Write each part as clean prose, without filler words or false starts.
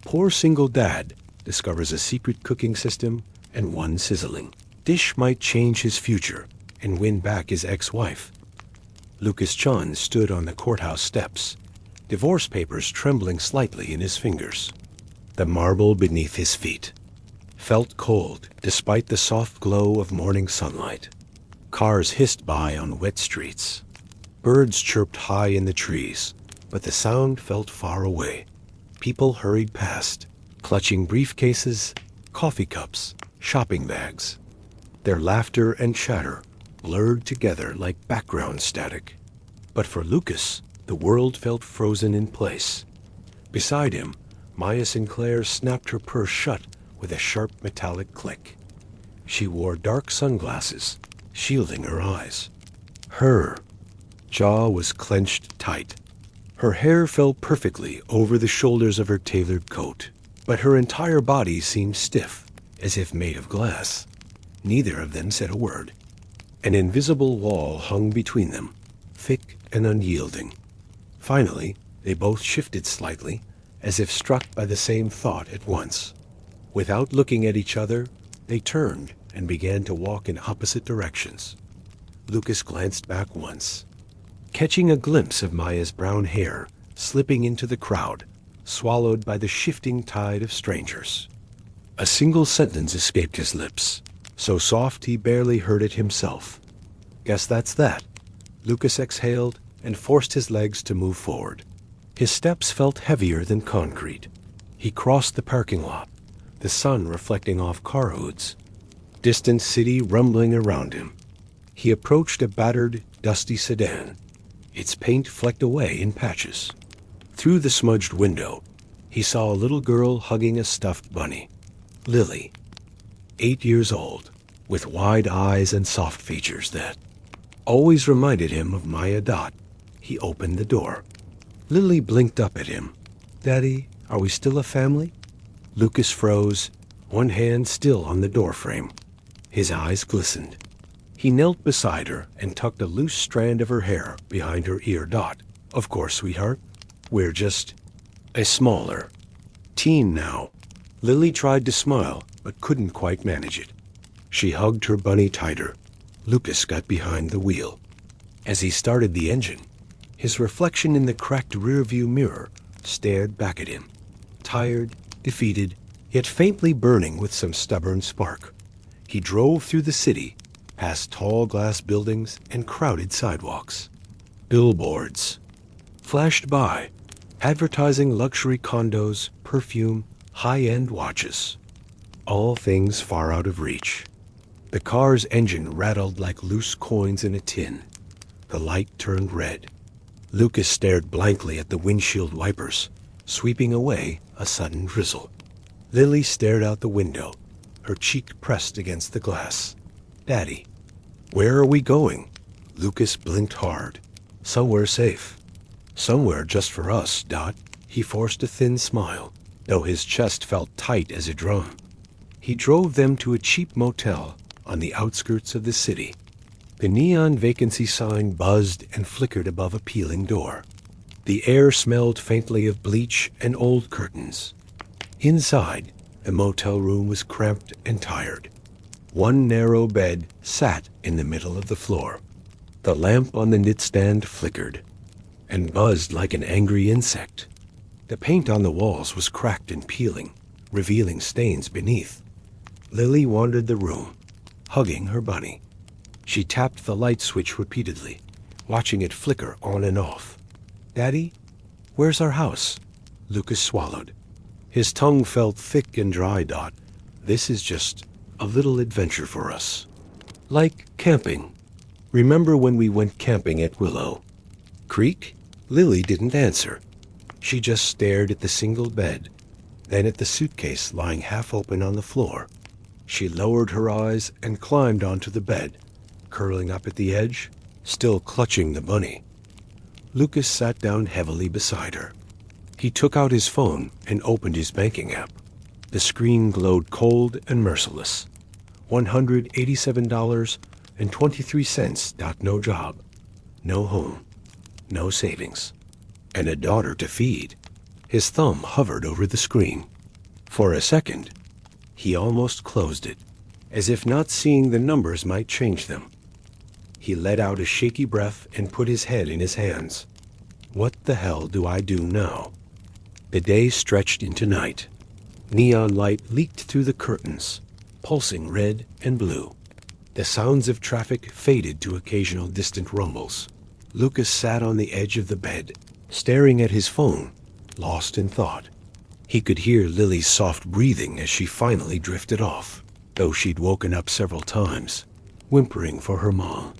poor single dad discovers a secret cooking system and one sizzling dish might change his future and win back his ex-wife. Lucas Chun stood on the courthouse steps, divorce papers trembling slightly in his fingers. The marble beneath his feet felt cold despite the soft glow of morning sunlight. Cars hissed by on wet streets. Birds chirped high in the trees, but the sound felt far away. People hurried past, clutching briefcases, coffee cups, shopping bags. Their laughter and chatter blurred together like background static. But for Lucas, the world felt frozen in place. Beside him, Maya Sinclair snapped her purse shut with a sharp metallic click. She wore dark sunglasses, shielding her eyes. Her jaw was clenched tight. Her hair fell perfectly over the shoulders of her tailored coat, but her entire body seemed stiff, as if made of glass. Neither of them said a word. An invisible wall hung between them, thick and unyielding. Finally, they both shifted slightly, as if struck by the same thought at once. Without looking at each other, they turned and began to walk in opposite directions. Lucas glanced back once, catching a glimpse of Maya's brown hair slipping into the crowd, swallowed by the shifting tide of strangers. A single sentence escaped his lips, so soft he barely heard it himself. "Guess that's that." Lucas exhaled and forced his legs to move forward. His steps felt heavier than concrete. He crossed the parking lot, the sun reflecting off car hoods, distant city rumbling around him. He approached a battered, dusty sedan, its paint flecked away in patches. Through the smudged window, he saw a little girl hugging a stuffed bunny. Lily, 8 years old, with wide eyes and soft features that always reminded him of Maya Dot. He opened the door. Lily blinked up at him. "Daddy, are we still a family?" Lucas froze, one hand still on the doorframe. His eyes glistened. He knelt beside her and tucked a loose strand of her hair behind her ear. "Dot, of course, sweetheart. We're just a smaller teen now." Lily tried to smile, but couldn't quite manage it. She hugged her bunny tighter. Lucas got behind the wheel. As he started the engine, his reflection in the cracked rearview mirror stared back at him, tired, defeated, yet faintly burning with some stubborn spark. He drove through the city, past tall glass buildings and crowded sidewalks. Billboards flashed by, advertising luxury condos, perfume, high-end watches, all things far out of reach. The car's engine rattled like loose coins in a tin. The light turned red. Lucas stared blankly at the windshield wipers, sweeping away a sudden drizzle. Lily stared out the window, her cheek pressed against the glass. "Daddy." "Where are we going?" Lucas blinked hard. "Somewhere safe. Somewhere just for us, Dot." He forced a thin smile, though his chest felt tight as a drum. He drove them to a cheap motel on the outskirts of the city. The neon vacancy sign buzzed and flickered above a peeling door. The air smelled faintly of bleach and old curtains. Inside, the motel room was cramped and tired. One narrow bed sat in the middle of the floor. The lamp on the knitstand flickered and buzzed like an angry insect. The paint on the walls was cracked and peeling, revealing stains beneath. Lily wandered the room, hugging her bunny. She tapped the light switch repeatedly, watching it flicker on and off. "Daddy, where's our house?" Lucas swallowed. His tongue felt thick and dry. "Dot, this is just a little adventure for us. Like camping. Remember when we went camping at Willow Creek?" Lily didn't answer. She just stared at the single bed, then at the suitcase lying half open on the floor. She lowered her eyes and climbed onto the bed, curling up at the edge, still clutching the bunny. Lucas sat down heavily beside her. He took out his phone and opened his banking app. The screen glowed cold and merciless. $187.23. No job, no home, no savings, and a daughter to feed. His thumb hovered over the screen. For a second, he almost closed it, as if not seeing the numbers might change them. He let out a shaky breath and put his head in his hands. What the hell do I do now? The day stretched into night. Neon light leaked through the curtains, pulsing red and blue. The sounds of traffic faded to occasional distant rumbles. Lucas sat on the edge of the bed, staring at his phone, lost in thought. He could hear Lily's soft breathing as she finally drifted off, though she'd woken up several times, whimpering for her mom.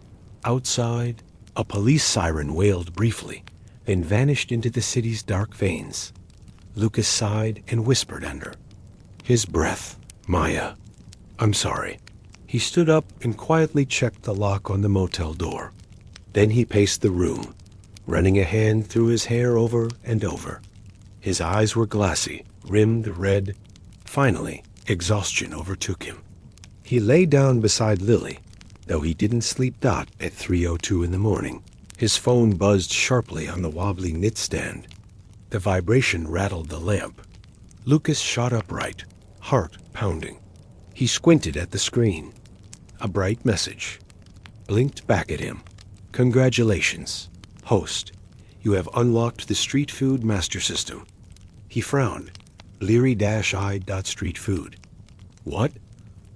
Outside, a police siren wailed briefly, then vanished into the city's dark veins. Lucas sighed and whispered under his breath, "Maya, I'm sorry." He stood up and quietly checked the lock on the motel door. Then he paced the room, running a hand through his hair over and over. His eyes were glassy, rimmed red. Finally, exhaustion overtook him. He lay down beside Lily, though he didn't sleep dot at 3:02 in the morning. His phone buzzed sharply on the wobbly knit stand. The vibration rattled the lamp. Lucas shot upright, heart pounding. He squinted at the screen. A bright message blinked back at him. "Congratulations, host. You have unlocked the street food master system." He frowned. Leery-eyed. Street What?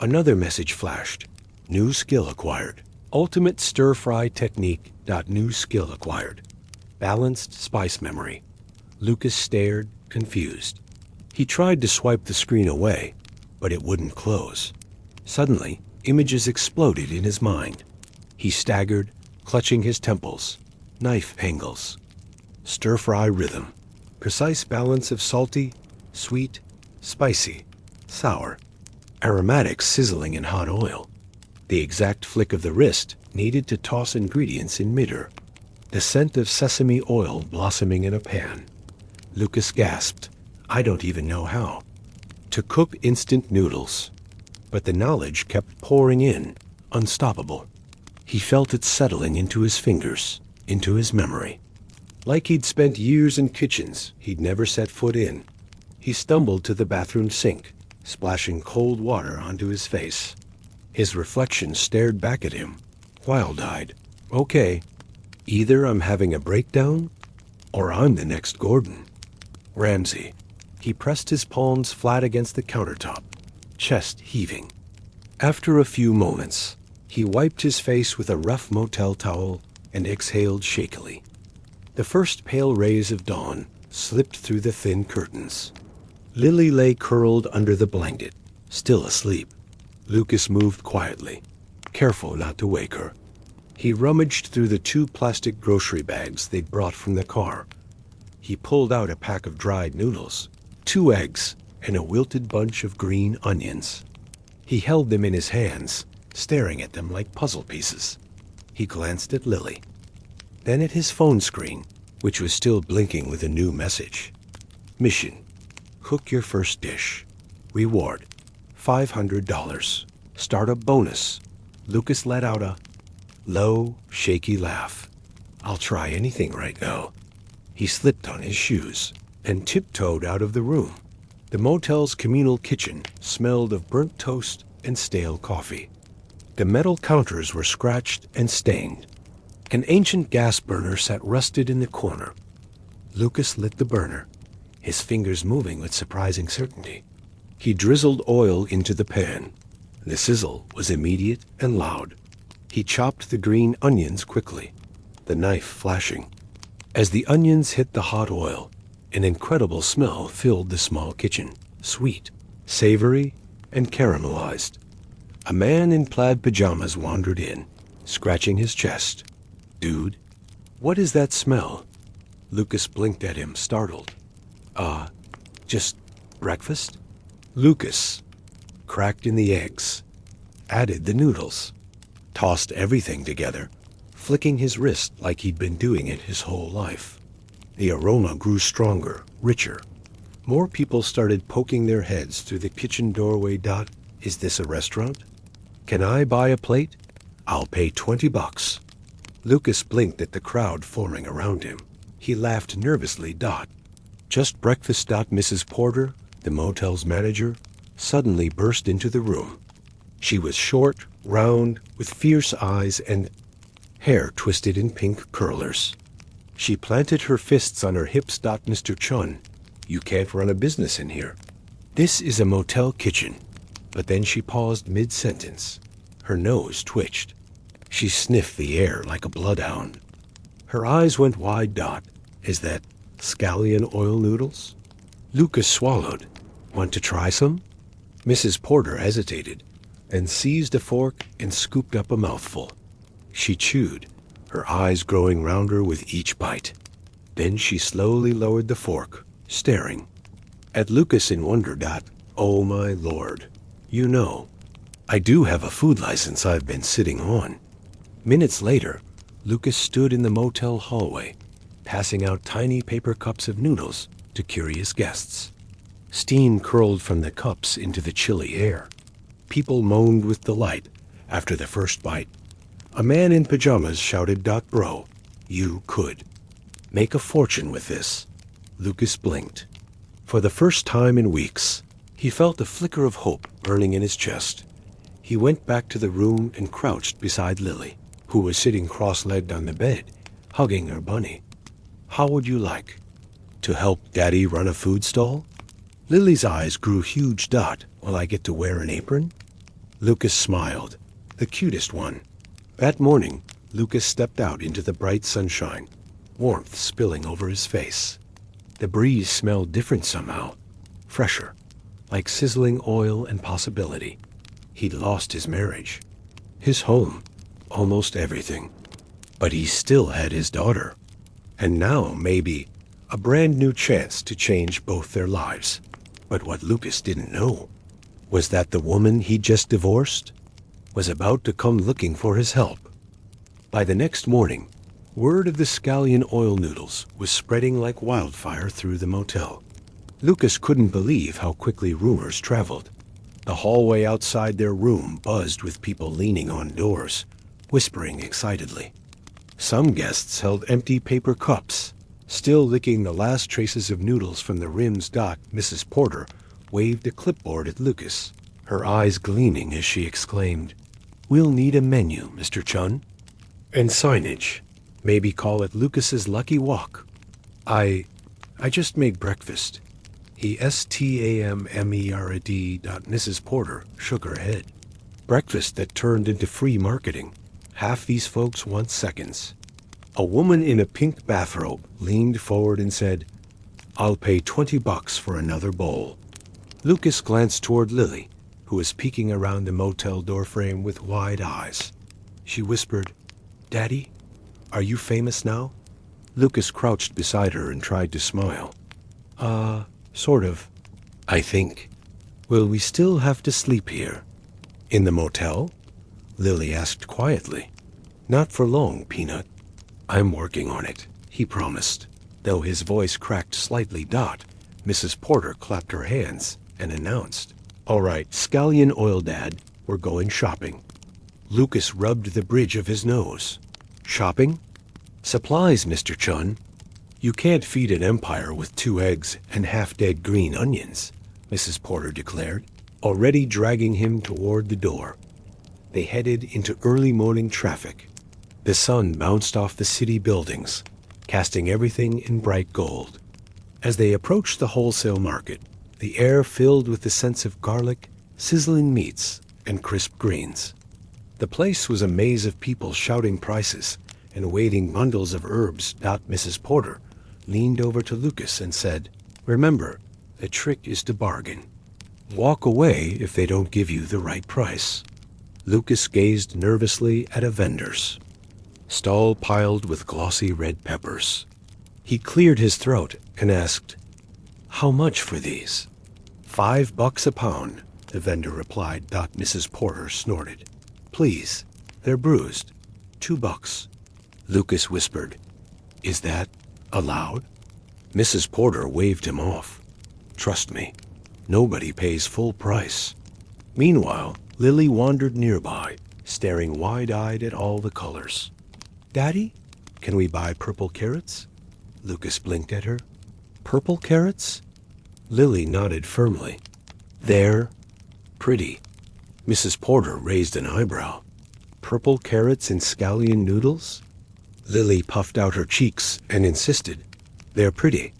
Another message flashed. New skill acquired. Ultimate stir-fry technique. New skill acquired. Balanced spice memory. Lucas stared, confused. He tried to swipe the screen away, but it wouldn't close. Suddenly, images exploded in his mind. He staggered, clutching his temples. Knife angles. Stir-fry rhythm. Precise balance of salty, sweet, spicy, sour. Aromatics sizzling in hot oil. The exact flick of the wrist needed to toss ingredients in midair. The scent of sesame oil blossoming in a pan. Lucas gasped. I don't even know how. To cook instant noodles. But the knowledge kept pouring in, unstoppable. He felt it settling into his fingers, into his memory. Like he'd spent years in kitchens he'd never set foot in. He stumbled to the bathroom sink, splashing cold water onto his face. His reflection stared back at him, wild-eyed. Okay, either I'm having a breakdown, or I'm the next Gordon. Ramsay. He pressed his palms flat against the countertop, chest heaving. After a few moments, he wiped his face with a rough motel towel and exhaled shakily. The first pale rays of dawn slipped through the thin curtains. Lily lay curled under the blanket, still asleep. Lucas moved quietly, careful not to wake her. He rummaged through the 2 plastic grocery bags they'd brought from the car. He pulled out a pack of dried noodles, 2 eggs, and a wilted bunch of green onions. He held them in his hands, staring at them like puzzle pieces. He glanced at Lily, then at his phone screen, which was still blinking with a new message. Mission: cook your first dish. Reward: $500. Startup bonus. Lucas let out a low, shaky laugh. I'll try anything right now. He slipped on his shoes and tiptoed out of the room. The motel's communal kitchen smelled of burnt toast and stale coffee. The metal counters were scratched and stained. An ancient gas burner sat rusted in the corner. Lucas lit the burner, his fingers moving with surprising certainty. He drizzled oil into the pan. The sizzle was immediate and loud. He chopped the green onions quickly, the knife flashing. As the onions hit the hot oil, an incredible smell filled the small kitchen, sweet, savory, and caramelized. A man in plaid pajamas wandered in, scratching his chest. Dude, what is that smell? Lucas blinked at him, startled. Just breakfast? Lucas cracked in the eggs, added the noodles, tossed everything together, flicking his wrist like he'd been doing it his whole life. The aroma grew stronger, richer. More people started poking their heads through the kitchen doorway. Is this a restaurant? Can I buy a plate? I'll pay $20. Lucas blinked at the crowd forming around him. He laughed nervously. Just breakfast. Mrs. Porter, The motel's manager suddenly burst into the room. She was short, round, with fierce eyes and hair twisted in pink curlers. She planted her fists on her hips. Mr. Chun, you can't run a business in here. This is a motel kitchen. But then she paused mid-sentence. Her nose twitched. She sniffed the air like a bloodhound. Her eyes went wide. Is that scallion oil noodles? Lucas swallowed. Want to try some? Mrs. Porter hesitated, then seized a fork and scooped up a mouthful. She chewed, her eyes growing rounder with each bite. Then she slowly lowered the fork, staring at Lucas in wonder. Oh my Lord. You know, I do have a food license I've been sitting on. Minutes later, Lucas stood in the motel hallway, passing out tiny paper cups of noodles to curious guests. Steam curled from the cups into the chilly air. People moaned with delight after the first bite. A man in pajamas shouted, Bro, you could make a fortune with this. Lucas blinked. For the first time in weeks, he felt a flicker of hope burning in his chest. He went back to the room and crouched beside Lily, who was sitting cross-legged on the bed, hugging her bunny. How would you like to help Daddy run a food stall? Lily's eyes grew huge. Will I get to wear an apron? Lucas smiled, the cutest one. That morning, Lucas stepped out into the bright sunshine, warmth spilling over his face. The breeze smelled different somehow, fresher, like sizzling oil and possibility. He'd lost his marriage, his home, almost everything. But he still had his daughter. And now, maybe, a brand new chance to change both their lives. But what Lucas didn't know was that the woman he'd just divorced was about to come looking for his help. By the next morning, word of the scallion oil noodles was spreading like wildfire through the motel. Lucas couldn't believe how quickly rumors traveled. The hallway outside their room buzzed with people leaning on doors, whispering excitedly. Some guests held empty paper cups, still licking the last traces of noodles from the rims. Mrs. Porter waved a clipboard at Lucas, her eyes gleaming as she exclaimed, We'll need a menu, Mr. Chun. And signage. Maybe call it Lucas's Lucky Walk. I just made breakfast. Estammered. Mrs. Porter shook her head. Breakfast that turned into free marketing. Half these folks want seconds. A woman in a pink bathrobe leaned forward and said, I'll pay $20 for another bowl. Lucas glanced toward Lily, who was peeking around the motel doorframe with wide eyes. She whispered, Daddy, are you famous now? Lucas crouched beside her and tried to smile. Sort of, I think. Will we still have to sleep here? In the motel? Lily asked quietly. Not for long, Peanut. I'm working on it, he promised. Though his voice cracked slightly. Mrs. Porter clapped her hands and announced, All right, scallion oil, Dad, we're going shopping. Lucas rubbed the bridge of his nose. Shopping? Supplies, Mr. Chun. You can't feed an empire with 2 eggs and half-dead green onions, Mrs. Porter declared, already dragging him toward the door. They headed into early morning traffic. The sun bounced off the city buildings, casting everything in bright gold. As they approached the wholesale market, the air filled with the sense of garlic, sizzling meats, and crisp greens. The place was a maze of people shouting prices and waving bundles of herbs. Mrs. Porter leaned over to Lucas and said, Remember, the trick is to bargain. Walk away if they don't give you the right price. Lucas gazed nervously at a vendor's stall piled with glossy red peppers. He cleared his throat and asked, How much for these? $5 a pound, the vendor replied. Mrs. Porter snorted. Please, they're bruised. $2. Lucas whispered, Is that allowed? Mrs. Porter waved him off. Trust me, nobody pays full price. Meanwhile, Lily wandered nearby, staring wide-eyed at all the colors. Daddy, can we buy purple carrots? Lucas blinked at her. Purple carrots? Lily nodded firmly. They're pretty. Mrs. Porter raised an eyebrow. Purple carrots and scallion noodles? Lily puffed out her cheeks and insisted. They're pretty.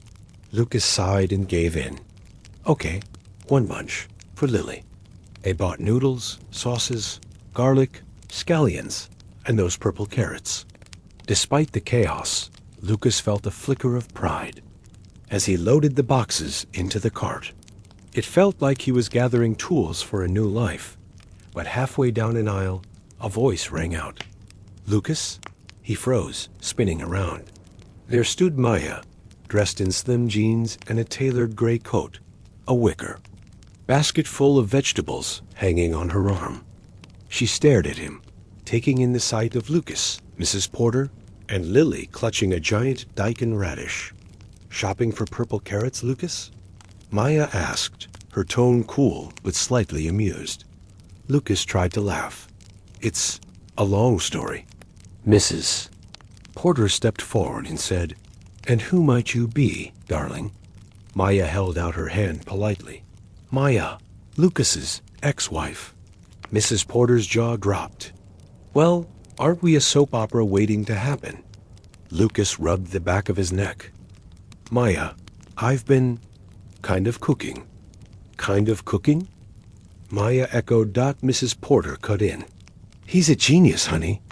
Lucas sighed and gave in. Okay, one bunch, for Lily. They bought noodles, sauces, garlic, scallions, and those purple carrots. Despite the chaos, Lucas felt a flicker of pride as he loaded the boxes into the cart. It felt like he was gathering tools for a new life, but halfway down an aisle, a voice rang out. Lucas? He froze, spinning around. There stood Maya, dressed in slim jeans and a tailored gray coat, a wicker, basket full of vegetables hanging on her arm. She stared at him, taking in the sight of Lucas, Mrs. Porter, and Lily clutching a giant daikon radish. Shopping for purple carrots, Lucas? Maya asked, her tone cool but slightly amused. Lucas tried to laugh. It's a long story. Mrs. Porter stepped forward and said, And who might you be, darling? Maya held out her hand politely. Maya, Lucas's ex-wife. Mrs. Porter's jaw dropped. Well, aren't we a soap opera waiting to happen? Lucas rubbed the back of his neck. Maya, I've been kind of cooking. Kind of cooking? Maya echoed. Mrs. Porter cut in. He's a genius, honey.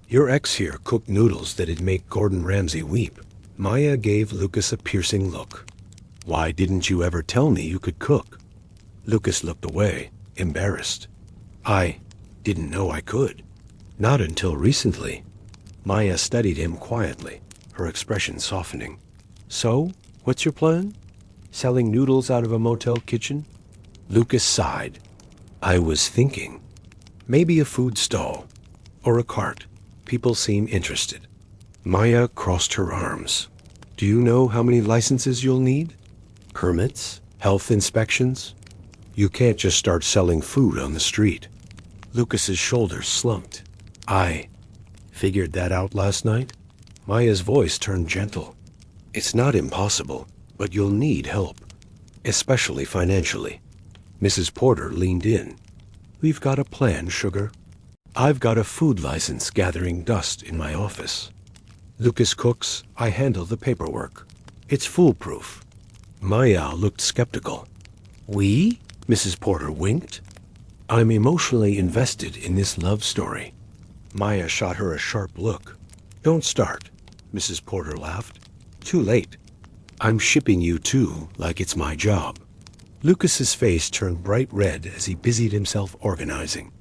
Your ex here cooked noodles that'd make Gordon Ramsay weep. Maya gave Lucas a piercing look. Why didn't you ever tell me you could cook? Lucas looked away, embarrassed. I didn't know I could. Not until recently. Maya studied him quietly, her expression softening. So, what's your plan? Selling noodles out of a motel kitchen? Lucas sighed. I was thinking. Maybe a food stall. Or a cart. People seem interested. Maya crossed her arms. Do you know how many licenses you'll need? Permits? Health inspections? You can't just start selling food on the street. Lucas's shoulders slumped. I figured that out last night. Maya's voice turned gentle. It's not impossible, but you'll need help, especially financially. Mrs. Porter leaned in. We've got a plan, sugar. I've got a food license gathering dust in my office. Lucas cooks, I handle the paperwork. It's foolproof. Maya looked skeptical. We? Mrs. Porter winked. I'm emotionally invested in this love story. Maya shot her a sharp look. Don't start, Mrs. Porter laughed. Too late. I'm shipping you too, like it's my job. Lucas's face turned bright red as he busied himself organizing.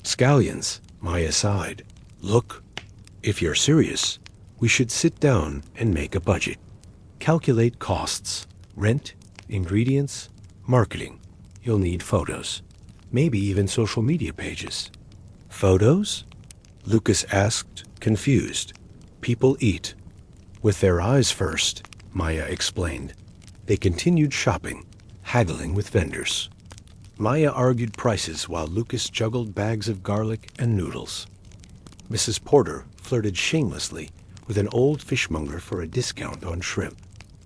Scallions, Maya sighed. Look, if you're serious, we should sit down and make a budget. Calculate costs, rent, ingredients, marketing. You'll need photos, maybe even social media pages. Photos? Lucas asked, confused. People eat. With their eyes first, Maya explained. They continued shopping, haggling with vendors. Maya argued prices while Lucas juggled bags of garlic and noodles. Mrs. Porter flirted shamelessly with an old fishmonger for a discount on shrimp.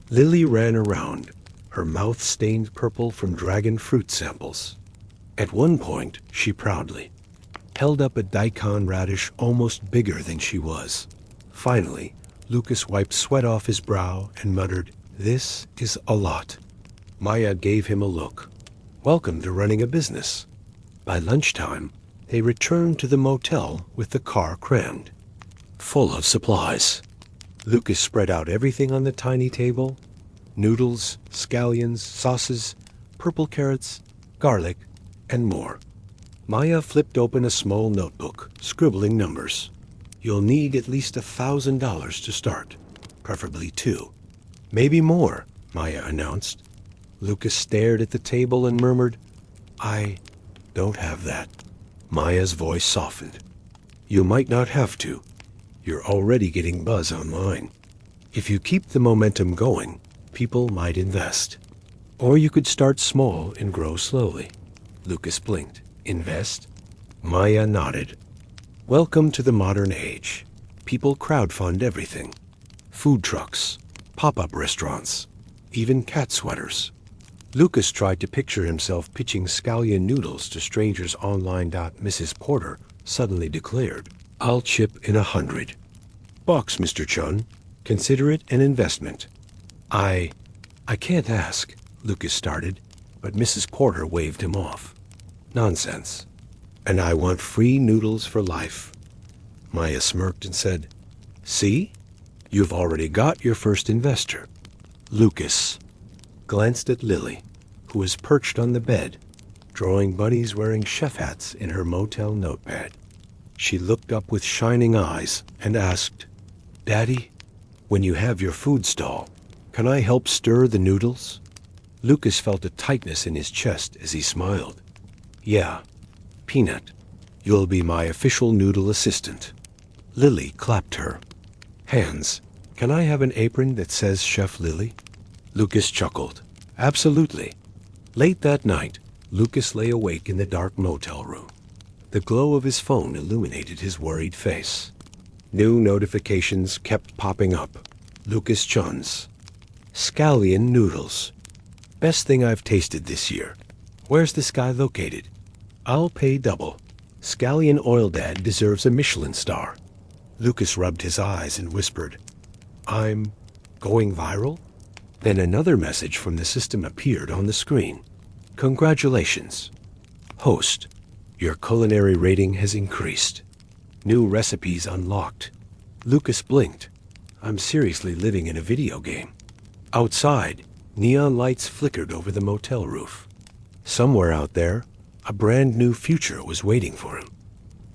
Lily ran around, her mouth stained purple from dragon fruit samples. At one point, she proudly held up a daikon radish almost bigger than she was. Finally, Lucas wiped sweat off his brow and muttered, This is a lot. Maya gave him a look. Welcome to running a business. By lunchtime, they returned to the motel with the car crammed, full of supplies. Lucas spread out everything on the tiny table. Noodles, scallions, sauces, purple carrots, garlic, and more. Maya flipped open a small notebook, scribbling numbers. You'll need at least $1,000 to start, preferably 2. Maybe more, Maya announced. Lucas stared at the table and murmured, I don't have that. Maya's voice softened. You might not have to. You're already getting buzz online. If you keep the momentum going, people might invest. Or you could start small and grow slowly. Lucas blinked. Invest? Maya nodded. Welcome to the modern age. People crowdfund everything. Food trucks, pop-up restaurants, even cat sweaters. Lucas tried to picture himself pitching scallion noodles to strangers online. Mrs. Porter suddenly declared, "I'll chip in 100 bucks, Mr. Chun. Consider it an investment." I can't ask, Lucas started, but Mrs. Porter waved him off. "Nonsense. And I want free noodles for life." Maya smirked and said, "See? You've already got your first investor." Lucas glanced at Lily, who was perched on the bed, drawing bunnies wearing chef hats in her motel notepad. She looked up with shining eyes and asked, "Daddy, when you have your food stall, can I help stir the noodles?" Lucas felt a tightness in his chest as he smiled. "Yeah, Peanut, you'll be my official noodle assistant." Lily clapped her hands. "Can I have an apron that says Chef Lily?" Lucas chuckled. "Absolutely." Late that night, Lucas lay awake in the dark motel room. The glow of his phone illuminated his worried face. New notifications kept popping up. Lucas Chun's scallion noodles. Best thing I've tasted this year. Where's this guy located? I'll pay double. Scallion Oil Dad deserves a Michelin star. Lucas rubbed his eyes and whispered, "I'm going viral?" Then another message from the system appeared on the screen. "Congratulations, host. Your culinary rating has increased. New recipes unlocked." Lucas blinked. I'm seriously living in a video game. Outside, neon lights flickered over the motel roof. Somewhere out there, a brand new future was waiting for him.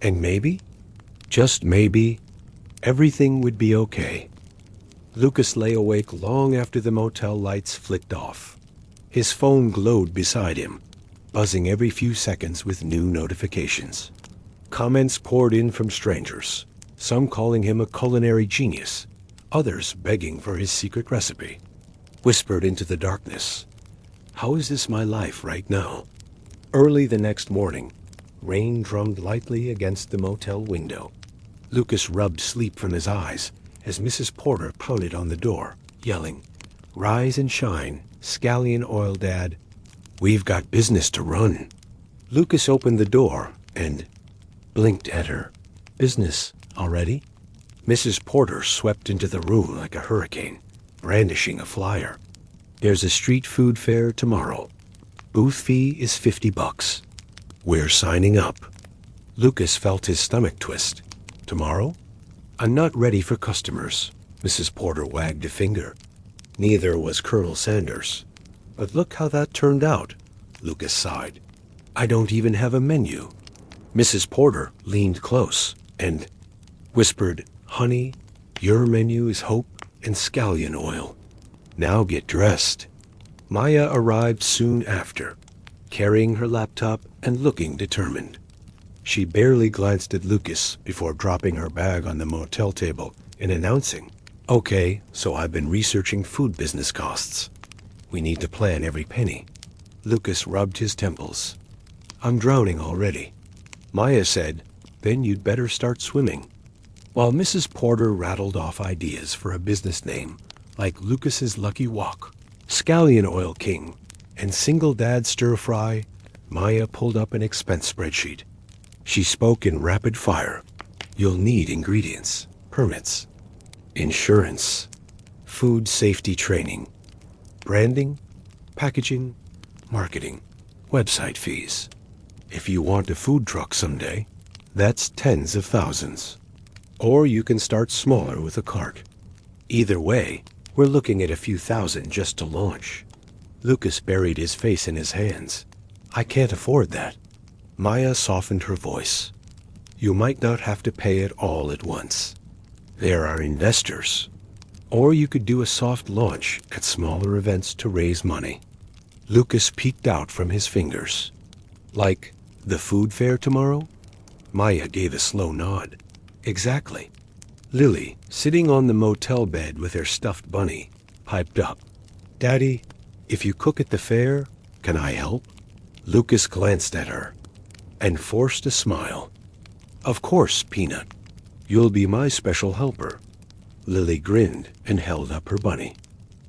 And maybe, just maybe, everything would be okay. Lucas lay awake long after the motel lights flicked off. His phone glowed beside him, buzzing every few seconds with new notifications. Comments poured in from strangers, some calling him a culinary genius, others begging for his secret recipe. Whispered into the darkness, "How is this my life right now?" Early the next morning, rain drummed lightly against the motel window. Lucas rubbed sleep from his eyes as Mrs. Porter pounded on the door, yelling, "Rise and shine, Scallion Oil Dad. We've got business to run." Lucas opened the door and blinked at her. "Business already?" Mrs. Porter swept into the room like a hurricane, brandishing a flyer. "There's a street food fair tomorrow. Booth fee is $50. We're signing up." Lucas felt his stomach twist. "Tomorrow? I'm not ready for customers." Mrs. Porter wagged a finger. Neither was Colonel Sanders. "But look how that turned out," Lucas sighed. "I don't even have a menu." Mrs. Porter leaned close and whispered, "Honey, your menu is hope and scallion oil. Now get dressed." Maya arrived soon after, carrying her laptop and looking determined. She barely glanced at Lucas before dropping her bag on the motel table and announcing, "Okay, so I've been researching food business costs. We need to plan every penny." Lucas rubbed his temples. "I'm drowning already." Maya said, "Then you'd better start swimming." While Mrs. Porter rattled off ideas for a business name like Lucas's Lucky Walk, Scallion Oil King, and Single Dad Stir Fry, Maya pulled up an expense spreadsheet. She spoke in rapid fire. "You'll need ingredients, permits, insurance, food safety training, branding, packaging, marketing, website fees. If you want a food truck someday, that's tens of thousands. Or you can start smaller with a cart. Either way, we're looking at a few thousand just to launch." Lucas buried his face in his hands. "I can't afford that." Maya softened her voice. "You might not have to pay it all at once. There are investors. Or you could do a soft launch at smaller events to raise money." Lucas peeked out from his fingers. "Like the food fair tomorrow?" Maya gave a slow nod. "Exactly." Lily, sitting on the motel bed with her stuffed bunny, piped up, "Daddy, if you cook at the fair, can I help?" Lucas glanced at her and forced a smile. "Of course, Peanut. You'll be my special helper." Lily grinned and held up her bunny.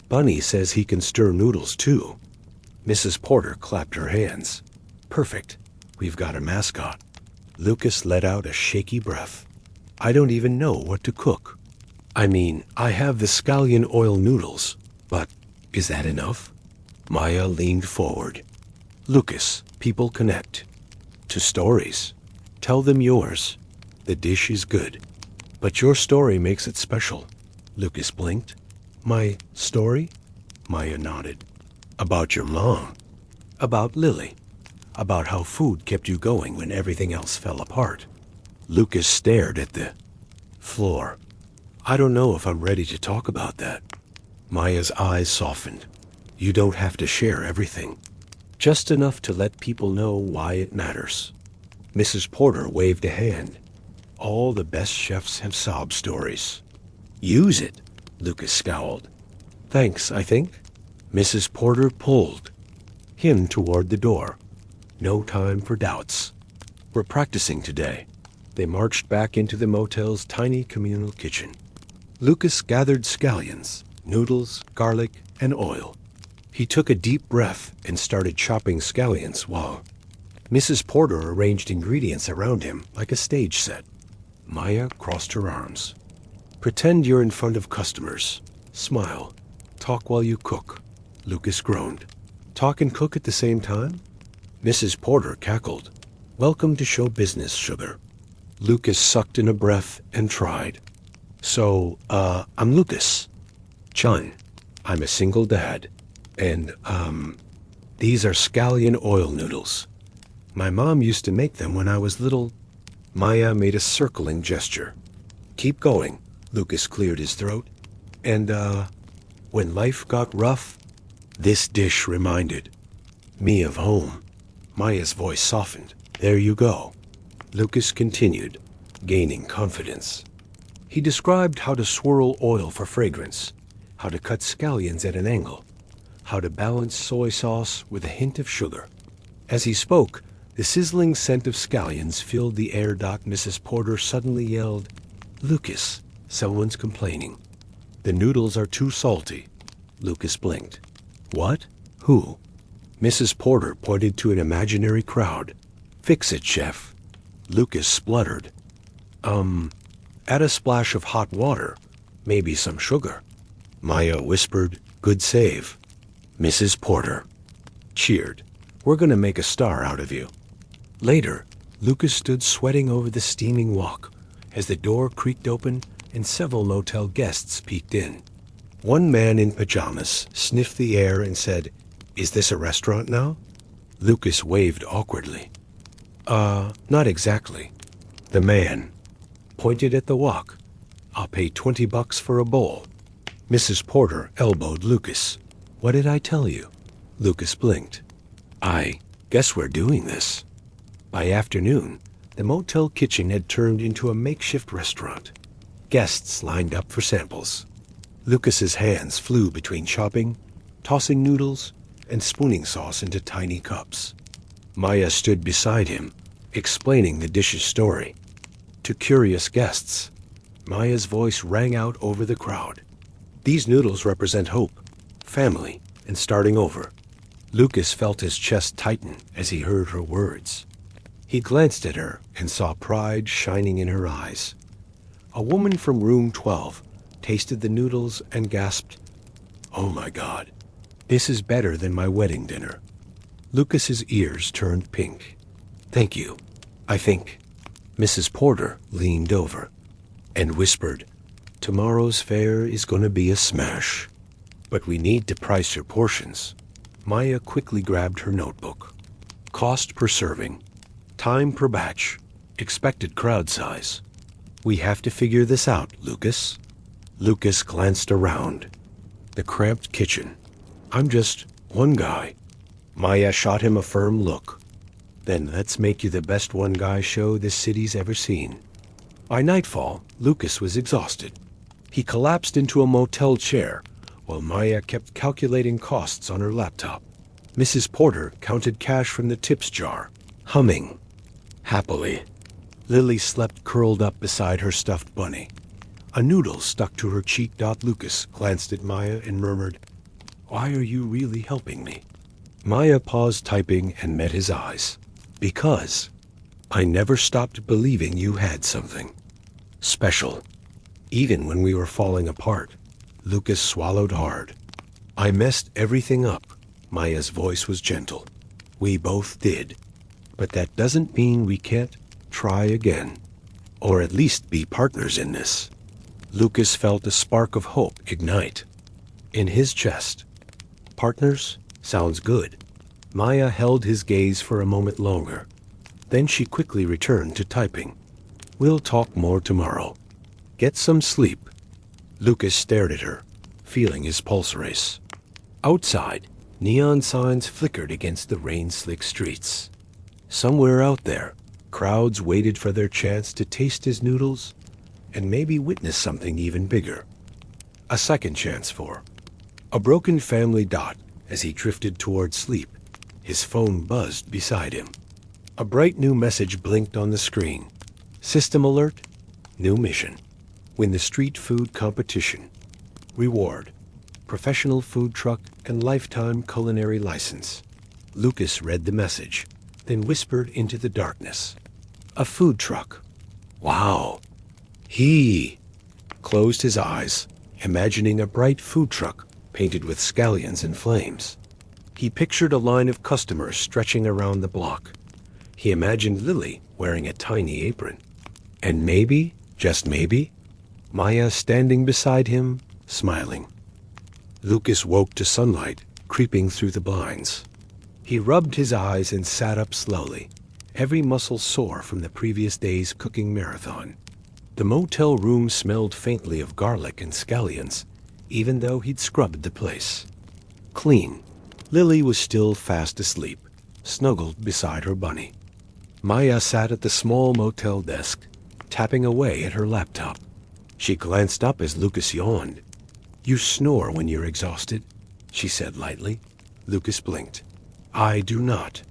"Bunny says he can stir noodles too." Mrs. Porter clapped her hands. Perfect. We've got a mascot. Lucas let out a shaky breath. I don't even know what to cook. I mean, I have the scallion oil noodles, but is that enough? Maya leaned forward. Lucas, people connect to stories. Tell them yours. The dish is good, but your story makes it special. Lucas blinked. My story? Maya nodded. About your mom. About Lily. About how food kept you going when everything else fell apart. Lucas stared at the floor. I don't know if I'm ready to talk about that. Maya's eyes softened. You don't have to share everything. Just enough to let people know why it matters. Mrs. Porter waved a hand. All the best chefs have sob stories. Use it, Lucas scowled. Thanks, I think. Mrs. Porter pulled him toward the door. No time for doubts. We're practicing today. They marched back into the motel's tiny communal kitchen. Lucas gathered scallions, noodles, garlic, and oil. He took a deep breath and started chopping scallions while Mrs. Porter arranged ingredients around him like a stage set. Maya crossed her arms. Pretend you're in front of customers. Smile. Talk while you cook. Lucas groaned. Talk and cook at the same time? Mrs. Porter cackled. Welcome to show business, sugar. Lucas sucked in a breath and tried. So, I'm Lucas. Chun. I'm a single dad. And, these are scallion oil noodles. My mom used to make them when I was little. Maya made a circling gesture. Keep going. Lucas cleared his throat. And, when life got rough, this dish reminded me of home. Maya's voice softened. There you go. Lucas continued, gaining confidence. He described how to swirl oil for fragrance, how to cut scallions at an angle, how to balance soy sauce with a hint of sugar. As he spoke, the sizzling scent of scallions filled the air. Mrs. Porter suddenly yelled, Lucas, someone's complaining. The noodles are too salty. Lucas blinked. What? Who? Mrs. Porter pointed to an imaginary crowd. Fix it, chef. Lucas spluttered. Add a splash of hot water, maybe some sugar. Maya whispered, good save. Mrs. Porter cheered. We're going to make a star out of you. Later, Lucas stood sweating over the steaming wok as the door creaked open and several motel guests peeked in. One man in pajamas sniffed the air and said, Is this a restaurant now? Lucas waved awkwardly. Not exactly. The man pointed at the wok. I'll pay $20 for a bowl. Mrs. Porter elbowed Lucas. What did I tell you? Lucas blinked. I guess we're doing this. By afternoon, the motel kitchen had turned into a makeshift restaurant. Guests lined up for samples. Lucas's hands flew between chopping, tossing noodles, and spooning sauce into tiny cups. Maya stood beside him, explaining the dish's story. To curious guests, Maya's voice rang out over the crowd. These noodles represent hope, family, and starting over. Lucas felt his chest tighten as he heard her words. He glanced at her and saw pride shining in her eyes. A woman from room 12 tasted the noodles and gasped, Oh my God, this is better than my wedding dinner. Lucas's ears turned pink. Thank you, I think. Mrs. Porter leaned over and whispered, Tomorrow's fare is going to be a smash. But we need to price your portions. Maya quickly grabbed her notebook. Cost per serving, time per batch, expected crowd size. We have to figure this out, Lucas. Lucas glanced around. The cramped kitchen. I'm just one guy. Maya shot him a firm look. Then let's make you the best one-guy show this city's ever seen. By nightfall, Lucas was exhausted. He collapsed into a motel chair while Maya kept calculating costs on her laptop. Mrs. Porter counted cash from the tips jar, humming happily. Lily slept curled up beside her stuffed bunny. A noodle stuck to her cheek. Lucas glanced at Maya and murmured, Why are you really helping me? Maya paused typing and met his eyes. Because I never stopped believing you had something special. Even when we were falling apart. Lucas swallowed hard. I messed everything up. Maya's voice was gentle. We both did. But that doesn't mean we can't try again. Or at least be partners in this. Lucas felt a spark of hope ignite in his chest. Partners? Sounds good. Maya held his gaze for a moment longer. Then she quickly returned to typing. We'll talk more tomorrow. Get some sleep. Lucas stared at her, feeling his pulse race. Outside, neon signs flickered against the rain-slick streets. Somewhere out there, crowds waited for their chance to taste his noodles and maybe witness something even bigger. A second chance for a broken family dot as he drifted toward sleep. His phone buzzed beside him. A bright new message blinked on the screen. System alert, new mission. Win the street food competition. Reward, professional food truck and lifetime culinary license. Lucas read the message, then whispered into the darkness. A food truck. Wow. He closed his eyes, imagining a bright food truck painted with scallions and flames. He pictured a line of customers stretching around the block. He imagined Lily wearing a tiny apron. And maybe, just maybe, Maya standing beside him, smiling. Lucas woke to sunlight creeping through the blinds. He rubbed his eyes and sat up slowly, every muscle sore from the previous day's cooking marathon. The motel room smelled faintly of garlic and scallions, even though he'd scrubbed the place. Clean. Lily was still fast asleep, snuggled beside her bunny. Maya sat at the small motel desk, tapping away at her laptop. She glanced up as Lucas yawned. You snore when you're exhausted, she said lightly. Lucas blinked. I do not.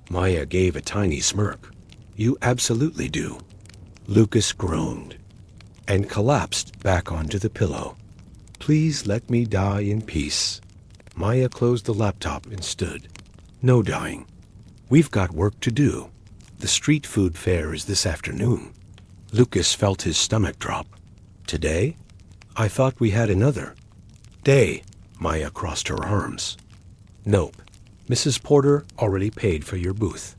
Maya gave a tiny smirk. You absolutely do. Lucas groaned and collapsed back onto the pillow. Please let me die in peace. Maya closed the laptop and stood. No dying. We've got work to do. The street food fair is this afternoon. Lucas felt his stomach drop. Today? I thought we had another day. Maya crossed her arms. Nope. Mrs. Porter already paid for your booth.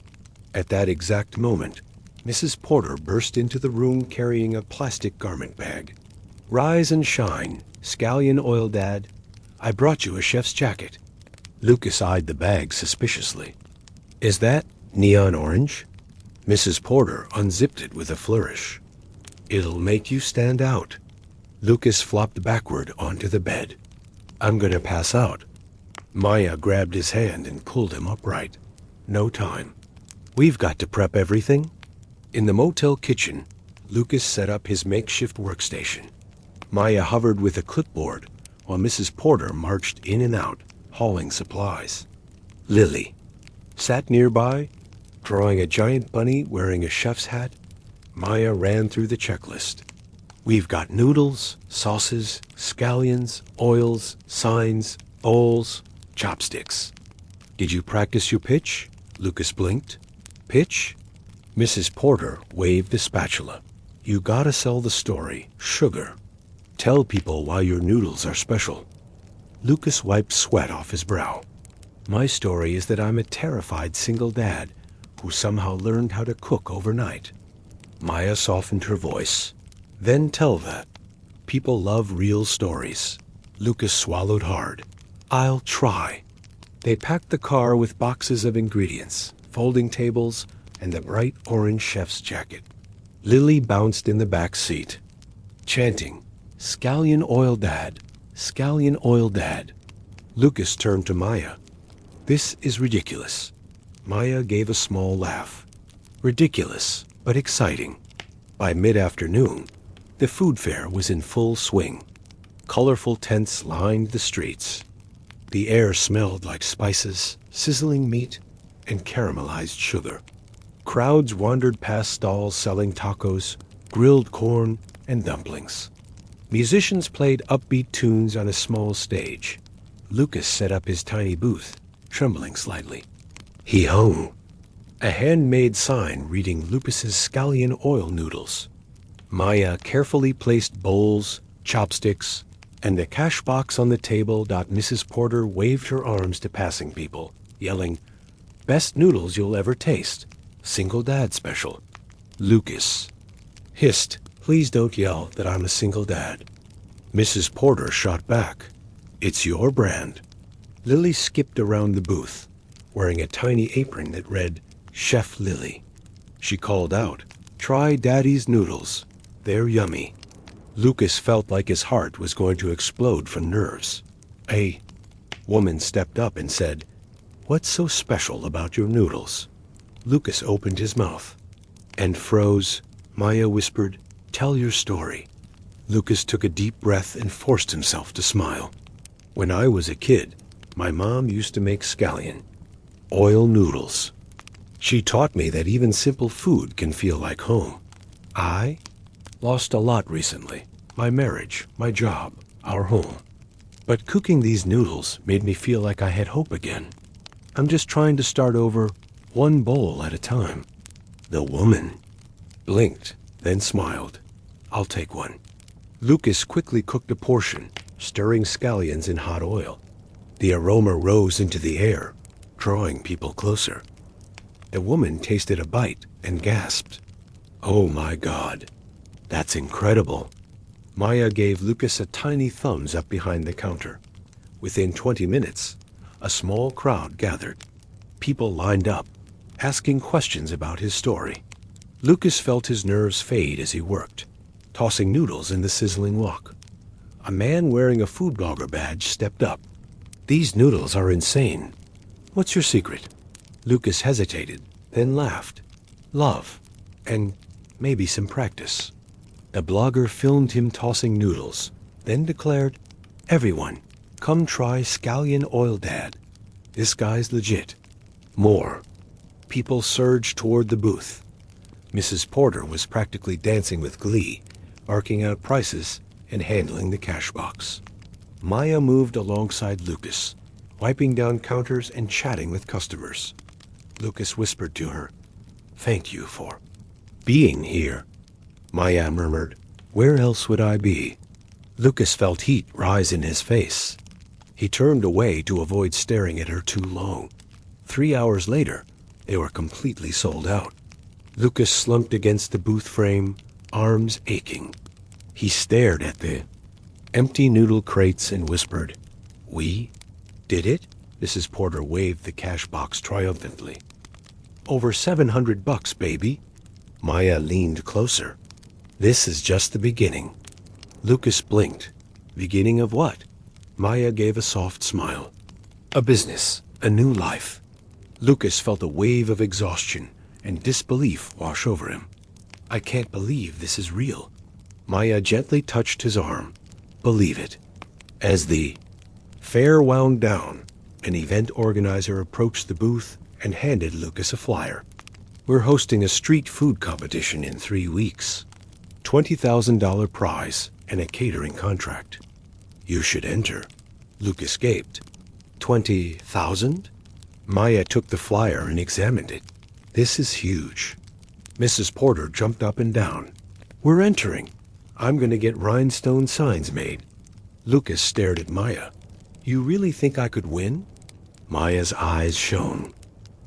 At that exact moment, Mrs. Porter burst into the room carrying a plastic garment bag. Rise and shine, scallion oil dad. I brought you a chef's jacket. Lucas eyed the bag suspiciously. Is that neon orange? Mrs. Porter unzipped it with a flourish. It'll make you stand out. Lucas flopped backward onto the bed. I'm gonna pass out. Maya grabbed his hand and pulled him upright. No time. We've got to prep everything. In the motel kitchen, Lucas set up his makeshift workstation. Maya hovered with a clipboard while Mrs. Porter marched in and out, hauling supplies. Lily sat nearby, drawing a giant bunny wearing a chef's hat. Maya ran through the checklist. We've got noodles, sauces, scallions, oils, signs, bowls, chopsticks. Did you practice your pitch? Lucas blinked. Pitch? Mrs. Porter waved the spatula. You gotta sell the story, sugar. Tell people why your noodles are special. Lucas wiped sweat off his brow. My story is that I'm a terrified single dad who somehow learned how to cook overnight. Maya softened her voice. Then tell that. People love real stories. Lucas swallowed hard. I'll try. They packed the car with boxes of ingredients, folding tables, and the bright orange chef's jacket. Lily bounced in the back seat, chanting, Scallion oil dad, scallion oil dad. Lucas turned to Maya. This is ridiculous. Maya gave a small laugh. Ridiculous, but exciting. By mid-afternoon, the food fair was in full swing. Colorful tents lined the streets. The air smelled like spices, sizzling meat, and caramelized sugar. Crowds wandered past stalls selling tacos, grilled corn, and dumplings. Musicians played upbeat tunes on a small stage. Lucas set up his tiny booth, trembling slightly. He hung a handmade sign reading Lucas's scallion oil noodles. Maya carefully placed bowls, chopsticks, and the cash box on the table. Mrs. Porter waved her arms to passing people, yelling, "Best noodles you'll ever taste. Single dad special." Lucas hissed, "Please don't yell that I'm a single dad." Mrs. Porter shot back, "It's your brand." Lily skipped around the booth, wearing a tiny apron that read, "Chef Lily." She called out, "Try Daddy's noodles. They're yummy." Lucas felt like his heart was going to explode from nerves. A woman stepped up and said, "What's so special about your noodles?" Lucas opened his mouth and froze. Maya whispered, "Tell your story." Lucas took a deep breath and forced himself to smile. "When I was a kid, my mom used to make scallion oil noodles. She taught me that even simple food can feel like home. I lost a lot recently. My marriage, my job, our home. But cooking these noodles made me feel like I had hope again. I'm just trying to start over, one bowl at a time." The woman blinked, then smiled. "I'll take one." Lucas quickly cooked a portion, stirring scallions in hot oil. The aroma rose into the air, drawing people closer. The woman tasted a bite and gasped, "Oh my God, that's incredible." Maya gave Lucas a tiny thumbs up behind the counter. Within 20 minutes, a small crowd gathered. People lined up, asking questions about his story. Lucas felt his nerves fade as he worked, tossing noodles in the sizzling wok. A man wearing a food blogger badge stepped up. "These noodles are insane. What's your secret?" Lucas hesitated, then laughed. "Love, and maybe some practice." The blogger filmed him tossing noodles, then declared, "Everyone, come try scallion oil dad. This guy's legit." More people surged toward the booth. Mrs. Porter was practically dancing with glee, barking out prices and handling the cash box. Maya moved alongside Lucas, wiping down counters and chatting with customers. Lucas whispered to her, "Thank you for being here." Maya murmured, "Where else would I be?" Lucas felt heat rise in his face. He turned away to avoid staring at her too long. 3 hours later, they were completely sold out. Lucas slumped against the booth frame, arms aching. He stared at the empty noodle crates and whispered, "We did it?" Mrs. Porter waved the cash box triumphantly. "Over $700, baby." Maya leaned closer. "This is just the beginning." Lucas blinked. "Beginning of what?" Maya gave a soft smile. "A business, a new life." Lucas felt a wave of exhaustion and disbelief wash over him. "I can't believe this is real." Maya gently touched his arm. "Believe it." As the fair wound down, an event organizer approached the booth and handed Lucas a flyer. "We're hosting a street food competition in 3 weeks. $20,000 prize and a catering contract. You should enter." Lucas gaped. 20,000? Maya took the flyer and examined it. "This is huge." Mrs. Porter jumped up and down. "We're entering. I'm going to get rhinestone signs made." Lucas stared at Maya. "You really think I could win?" Maya's eyes shone.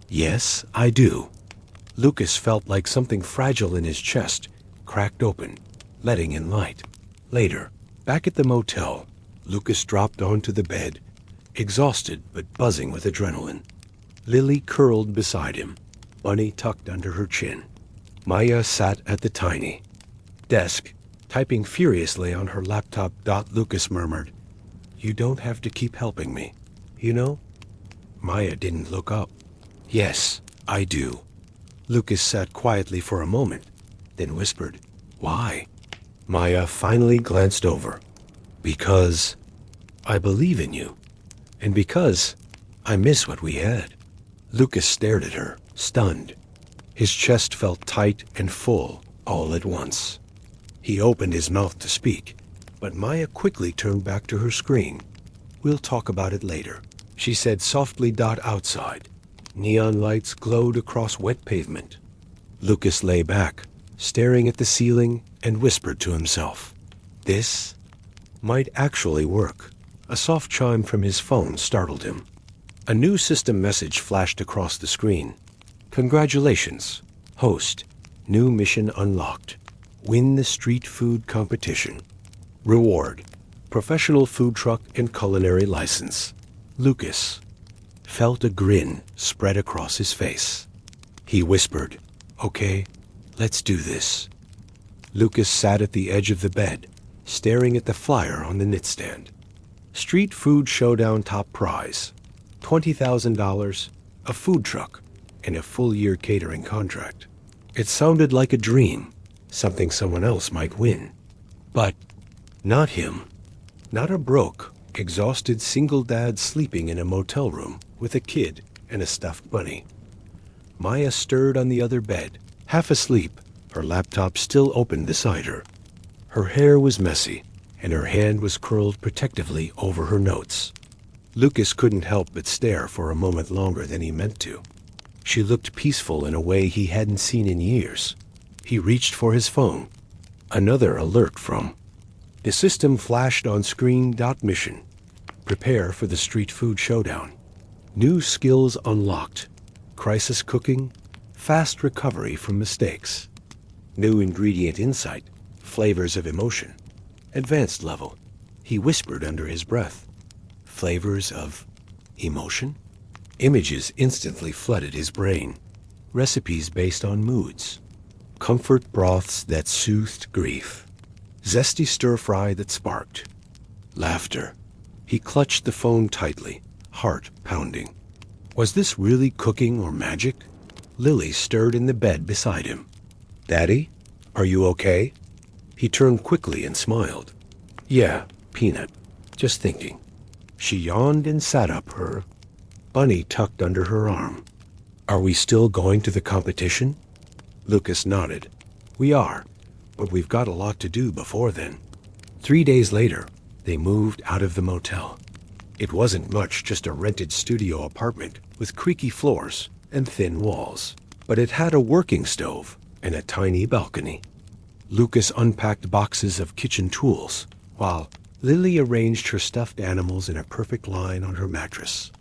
"Yes, I do." Lucas felt like something fragile in his chest cracked open, letting in light. Later, back at the motel, Lucas dropped onto the bed, exhausted but buzzing with adrenaline. Lily curled beside him, Bunny tucked under her chin. Maya sat at the tiny desk, typing furiously on her laptop. Lucas murmured, "You don't have to keep helping me, you know?" Maya didn't look up. "Yes, I do." Lucas sat quietly for a moment, then whispered, "Why?" Maya finally glanced over. "Because I believe in you, and because I miss what we had." Lucas stared at her, stunned. His chest felt tight and full all at once. He opened his mouth to speak, but Maya quickly turned back to her screen. "We'll talk about it later. she said softly. Outside, neon lights glowed across wet pavement. Lucas lay back, staring at the ceiling, and whispered to himself, "This might actually work." A soft chime from his phone startled him. A new system message flashed across the screen. "Congratulations, host. New mission unlocked. Win the street food competition. Reward: professional food truck and culinary license." Lucas felt a grin spread across his face. He whispered, "Okay, let's do this." Lucas sat at the edge of the bed, staring at the flyer on the nightstand. Street Food Showdown top prize, $20,000, a food truck, and a full-year catering contract. It sounded like a dream, something someone else might win. But not him. Not a broke, exhausted single dad sleeping in a motel room with a kid and a stuffed bunny. Maya stirred on the other bed, half asleep, her laptop still open beside her. Her hair was messy, and her hand was curled protectively over her notes. Lucas couldn't help but stare for a moment longer than he meant to. She looked peaceful in a way he hadn't seen in years. He reached for his phone. Another alert from the system flashed on screen. Mission: prepare for the street food showdown. New skills unlocked. Crisis cooking, fast recovery from mistakes. New ingredient insight, flavors of emotion. Advanced level. He whispered under his breath. Flavors of emotion? Images instantly flooded his brain. Recipes based on moods. Comfort broths that soothed grief. Zesty stir-fry that sparked laughter. He clutched the phone tightly, heart pounding. Was this really cooking or magic? Lily stirred in the bed beside him. "Daddy, are you okay?" He turned quickly and smiled. "Yeah, Peanut. Just thinking." She yawned and sat up, her bunny tucked under her arm. "Are we still going to the competition?" Lucas nodded. "We are, but we've got a lot to do before then." 3 days later, they moved out of the motel. It wasn't much, just a rented studio apartment with creaky floors and thin walls. But it had a working stove and a tiny balcony. Lucas unpacked boxes of kitchen tools, while Lily arranged her stuffed animals in a perfect line on her mattress.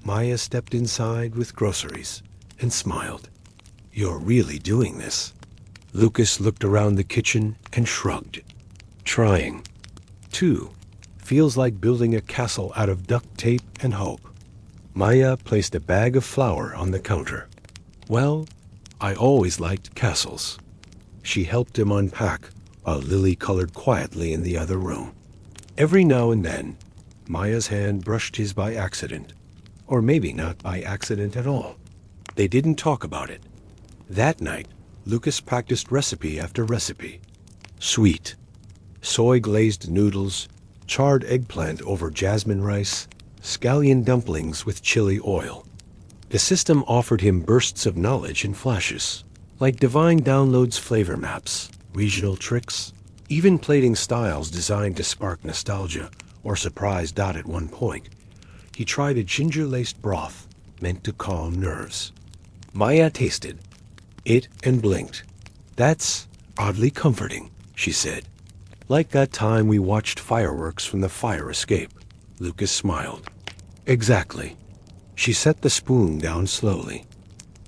Maya stepped inside with groceries and smiled. "You're really doing this." Lucas looked around the kitchen and shrugged. "Trying. 2. Feels like building a castle out of duct tape and hope." Maya placed a bag of flour on the counter. "Well, I always liked castles." She helped him unpack, while Lily colored quietly in the other room. Every now and then, Maya's hand brushed his by accident, or maybe not by accident at all. They didn't talk about it. That night, Lucas practiced recipe after recipe. Sweet, soy-glazed noodles, charred eggplant over jasmine rice, scallion dumplings with chili oil. The system offered him bursts of knowledge in flashes, like divine downloads, flavor maps, regional tricks, even plating styles designed to spark nostalgia or surprise. At one point, he tried a ginger-laced broth meant to calm nerves. Maya tasted it and blinked. "That's oddly comforting," she said. "Like that time we watched fireworks from the fire escape." Lucas smiled. "Exactly." She set the spoon down slowly.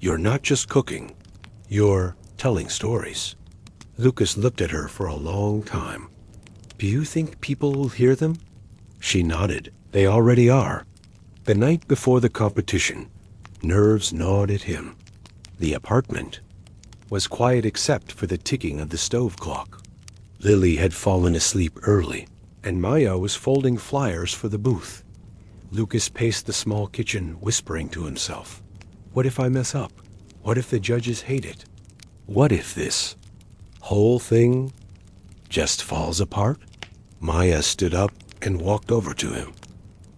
"You're not just cooking. You're telling stories." Lucas looked at her for a long time. "Do you think people will hear them?" She nodded. "They already are." The night before the competition, nerves gnawed at him. The apartment was quiet except for the ticking of the stove clock. Lily had fallen asleep early, and Maya was folding flyers for the booth. Lucas paced the small kitchen, whispering to himself, "What if I mess up? What if the judges hate it? What if this whole thing just falls apart?" Maya stood up and walked over to him.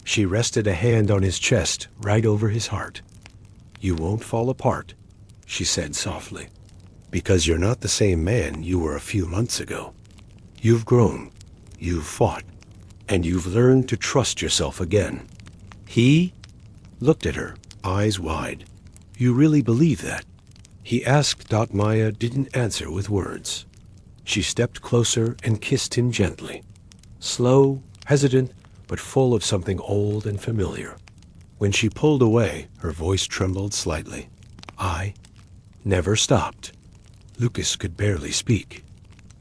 She rested a hand on his chest, right over his heart. "You won't fall apart," she said softly, "because you're not the same man you were a few months ago. You've grown, you've fought, and you've learned to trust yourself again." He looked at her, eyes wide. "You really believe that?" He asked. Maya didn't answer with words. She stepped closer and kissed him gently. Slow, hesitant, but full of something old and familiar. When she pulled away, her voice trembled slightly. "I never stopped." Lucas could barely speak.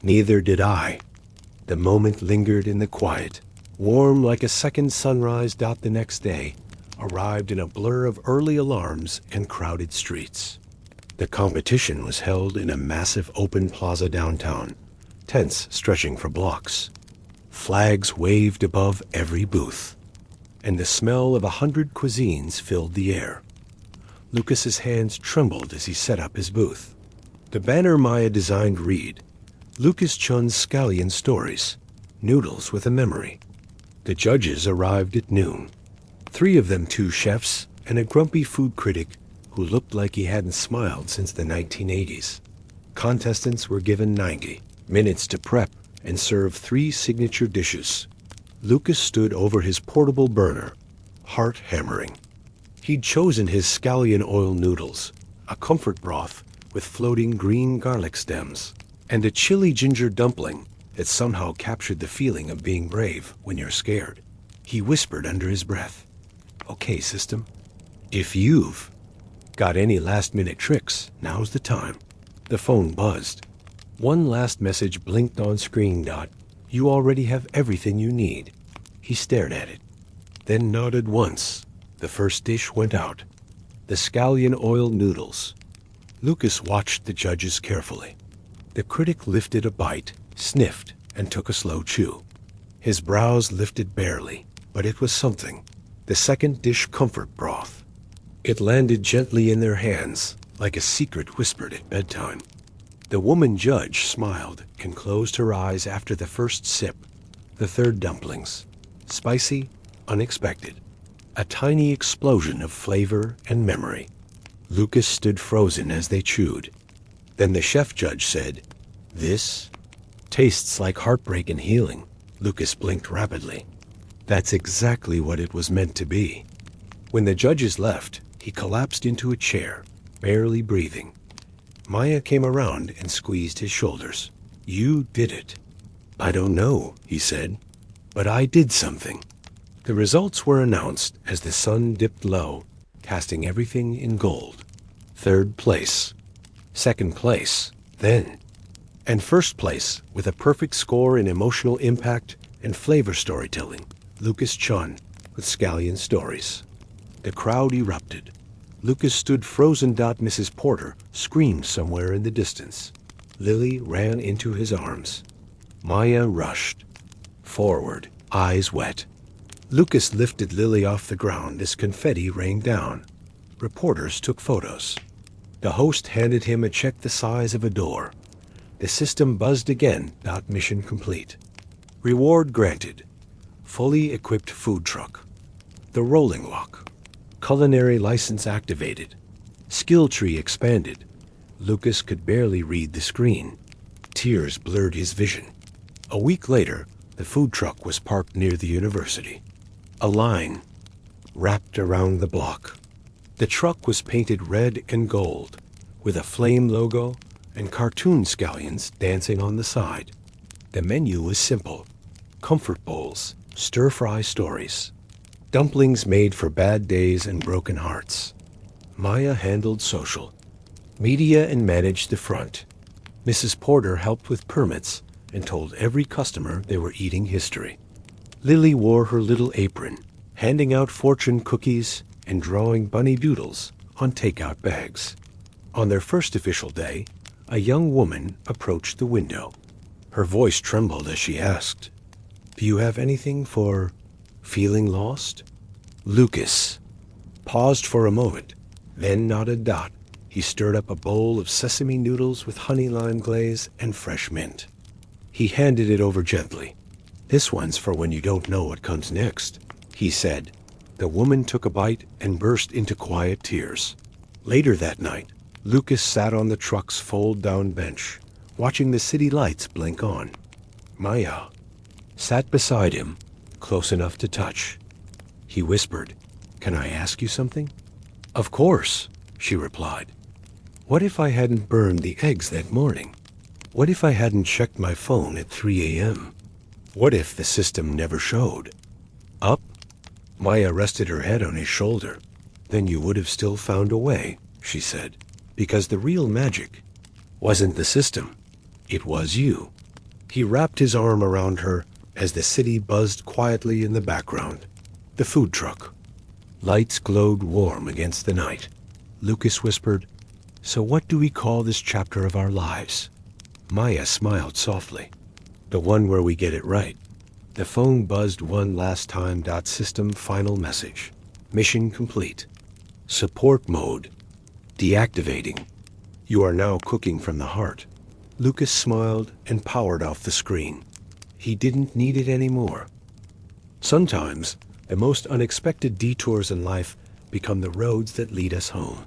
"Neither did I." The moment lingered in the quiet, warm like a second sunrise. The next day arrived in a blur of early alarms and crowded streets. The competition was held in a massive open plaza downtown, tents stretching for blocks. Flags waved above every booth, and the smell of 100 cuisines filled the air. Lucas's hands trembled as he set up his booth. The banner Maya designed read, "Lucas Chun's Scallion Stories, Noodles with a Memory." The judges arrived at noon. 3 of them 2 chefs and a grumpy food critic who looked like he hadn't smiled since the 1980s. Contestants were given 90 minutes to prep and serve 3 signature dishes. Lucas stood over his portable burner, heart hammering. He'd chosen his scallion oil noodles, a comfort broth with floating green garlic stems, and a chili ginger dumpling that somehow captured the feeling of being brave when you're scared. He whispered under his breath, "Okay, system, if you've got any last-minute tricks, now's the time." The phone buzzed. One last message blinked on screen. "You already have everything you need." He stared at it, then nodded once. The first dish went out, the scallion oil noodles. Lucas watched the judges carefully. The critic lifted a bite, sniffed, and took a slow chew. His brows lifted barely, but it was something. The second dish, comfort broth. It landed gently in their hands, like a secret whispered at bedtime. The woman judge smiled and closed her eyes after the first sip. The third, dumplings. Spicy, unexpected. A tiny explosion of flavor and memory. Lucas stood frozen as they chewed. Then the chef judge said, "This tastes like heartbreak and healing." Lucas blinked rapidly. That's exactly what it was meant to be. When the judges left, he collapsed into a chair, barely breathing. Maya came around and squeezed his shoulders. "You did it." "I don't know," he said, "but I did something." The results were announced as the sun dipped low, casting everything in gold. 3rd place, 2nd place, then, and 1st place with a perfect score in emotional impact and flavor storytelling, Lucas Chun with Scallion Stories. The crowd erupted. Lucas stood frozen. Mrs. Porter screamed somewhere in the distance. Lily ran into his arms. Maya rushed forward, eyes wet. Lucas lifted Lily off the ground as confetti rained down. Reporters took photos. The host handed him a check the size of a door. The system buzzed again. Mission complete. Reward granted. Fully equipped food truck. The rolling lock. Culinary license activated. Skill tree expanded. Lucas could barely read the screen. Tears blurred his vision. A week later, the food truck was parked near the university. A line wrapped around the block. The truck was painted red and gold, with a flame logo and cartoon scallions dancing on the side. The menu was simple. Comfort bowls, stir-fry stories. Dumplings made for bad days and broken hearts. Maya handled social, media, and managed the front. Mrs. Porter helped with permits and told every customer they were eating history. Lily wore her little apron, handing out fortune cookies and drawing bunny doodles on takeout bags. On their first official day, a young woman approached the window. Her voice trembled as she asked, "Do you have anything for feeling lost?" Lucas paused for a moment, then nodded. He stirred up a bowl of sesame noodles with honey lime glaze and fresh mint. He handed it over gently. "This one's for when you don't know what comes next," he said. The woman took a bite and burst into quiet tears. Later that night, Lucas sat on the truck's fold-down bench, watching the city lights blink on. Maya sat beside him, close enough to touch. He whispered, Can I ask you something? Of course, she replied. What if I hadn't burned the eggs that morning? What if I hadn't checked my phone at 3 a.m.? What if the system never showed up? Maya rested her head on his shoulder. Then you would have still found a way, she said, because the real magic wasn't the system. It was you. He wrapped his arm around her as the city buzzed quietly in the background. The food truck. Lights glowed warm against the night. Lucas whispered, "So what do we call this chapter of our lives?" Maya smiled softly. "The one where we get it right." The phone buzzed one last time. System final message. Mission complete. Support mode. Deactivating. You are now cooking from the heart. Lucas smiled and powered off the screen. He didn't need it anymore. Sometimes, the most unexpected detours in life become the roads that lead us home.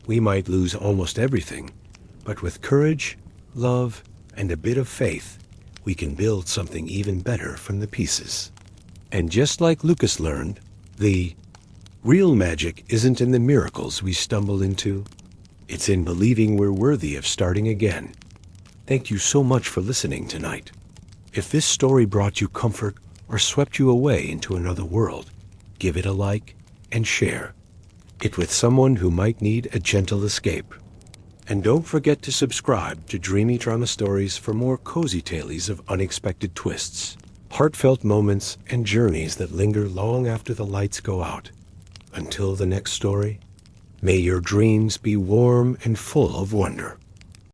We might lose almost everything, but with courage, love, and a bit of faith, we can build something even better from the pieces. And just like Lucas learned, the real magic isn't in the miracles we stumble into. It's in believing we're worthy of starting again. Thank you so much for listening tonight. If this story brought you comfort or swept you away into another world, give it a like and share it with someone who might need a gentle escape. And don't forget to subscribe to Dreamy Drama Stories for more cozy tales of unexpected twists, heartfelt moments, and journeys that linger long after the lights go out. Until the next story, may your dreams be warm and full of wonder.